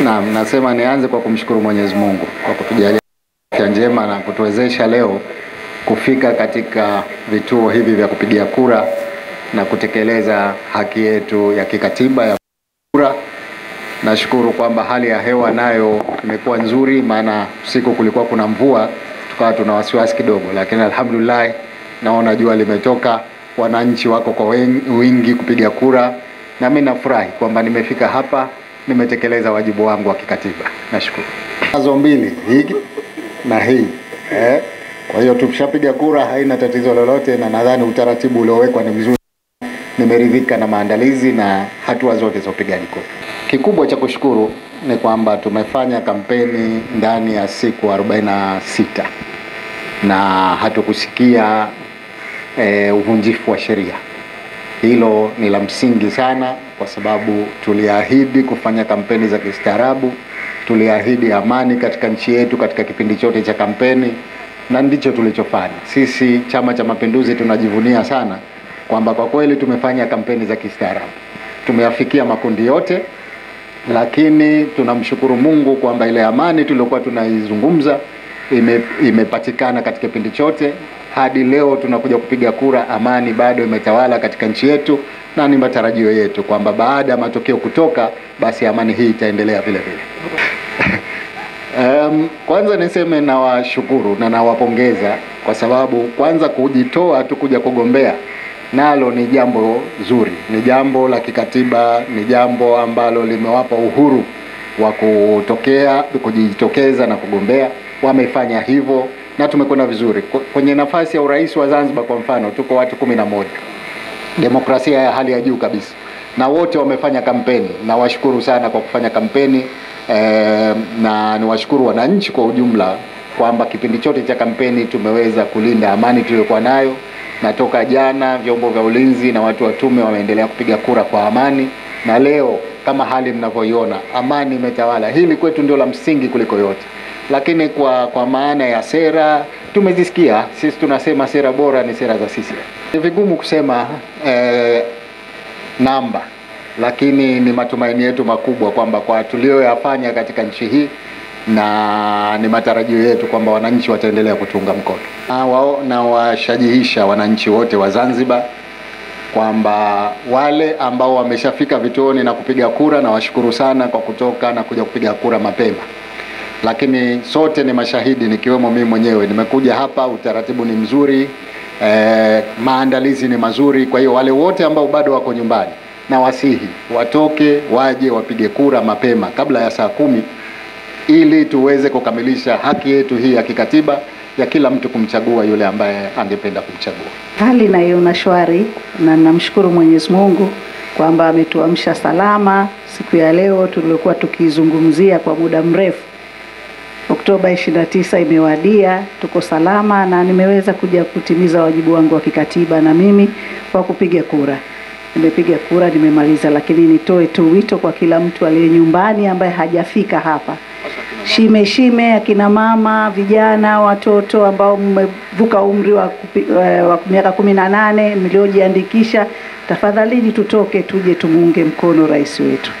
Naam, nasema nianze kwa kumshukuru Mwenyezi Mungu kwa kutujalia afya njema na kutuwezesha leo kufika katika vituo hivi vya kupigia kura na kutekeleza haki yetu ya kikatiba ya kura. Nashukuru kwamba hali ya hewa nayo imekuwa nzuri, maana usiku kulikuwa kuna mvua, tukawa tuna wasiwasi kidogo, lakini alhamdulillah naona jua limetoka, wananchi wako kwa wingi kupiga kura, na mimi nafurahi kwamba nimefika hapa, nimetekeleza wajibu wangu wa kikatiba. Nashukuru. Nazo mbili, hii na hii. Kwa hiyo tumeshapiga kura, haina tatizo lolote, na nadhani utaratibu uliowekwa ni mzuri. Nimeridhika na maandalizi na hatua zote za upigaji kura. Kikubwa cha kushukuru ni kwamba tumefanya kampeni ndani ya siku 46 na hatukusikia uvunjifu wa sheria. Hilo ni la msingi sana, kwa sababu tuliahidi kufanya kampeni za kistaarabu, tuliahidi amani katika nchi yetu katika kipindi chote cha kampeni, na ndicho tulichofanya. Sisi Chama cha Mapinduzi tunajivunia sana kwamba kwa kweli tumefanya kampeni za kistaarabu. Tumeyafikia makundi yote, lakini tunamshukuru Mungu kwamba ile amani tuliyokuwa tunaizungumza imepatikana katika kipindi chote. Hadi leo tunakuja kupiga kura, amani bado imetawala katika nchi yetu, na ni matarajio yetu kwamba baada ya matokeo kutoka, basi amani hii itaendelea vile vile. Kwanza niseme nawashukuru na nawapongeza, kwa sababu kwanza kujitoa tu kuja kugombea nalo ni jambo zuri, ni jambo la kikatiba, ni jambo ambalo limewapa uhuru wa kujitokeza na kugombea. Wamefanya hivyo na tumekwenda vizuri. Kwenye nafasi ya urais wa Zanzibar kwa mfano tuko watu 11. Demokrasia ya hali ya juu kabisa. Na wote wamefanya kampeni. Na washukuru sana kwa kufanya kampeni, na niwashukuru wananchi kwa ujumla kwamba kipindi chote cha kampeni tumeweza kulinda amani tuliyokuwa nayo, na toka jana vyombo vya ulinzi na watu wa tume wameendelea kupiga kura kwa amani, na leo kama hali mnavyoiona amani imetawala. Hili kwetu ndio la msingi kuliko yote. Lakini kwa maana ya sera tumezisikia. Sisi tunasema sera bora ni sera za sisi. Ni vigumu kusema namba, lakini ni matumaini yetu makubwa kwamba kwa tulioyafanya katika nchi hii, na ni matarajio yetu kwamba wananchi wataendelea kutunga mkono. Na washajihisha wananchi wote wa Zanzibar kwamba wale ambao wameshafika vituoni na kupiga kura, na washukuru sana kwa kutoka na kuja kupiga kura mapema. Lakini sote ni mashahidi, nikiwemo mimi mwenyewe nimekuja hapa, utaratibu ni mzuri, maandalizi ni mazuri. Kwa hiyo wale wote ambao bado wako nyumbani, na wasihi watoke waje wapige kura mapema kabla ya saa 10, ili tuweze kukamilisha haki yetu hii ya kikatiba ya kila mtu kumchagua yule ambaye angependa kumchagua. Hali naiona shwari, na namshukuru Mwenyezi Mungu kwamba ametuamsha salama siku ya leo tulikuwa tukizungumzia kwa muda mrefu. Oktoba 29 imewadia, tuko salama, na nimeweza kuja kutimiza wajibu wangu wa kikatiba na mimi kwa kupiga kura. Nimepiga kura, nimemaliza, lakini nitoe tu wito kwa kila mtu aliye nyumbani ambaye hajafika hapa. Shime akina mama, vijana, watoto ambao mmevuka umri wa miaka 18 mliojiandikisha, tafadhali tutoke tuje tumuunge mkono rais wetu.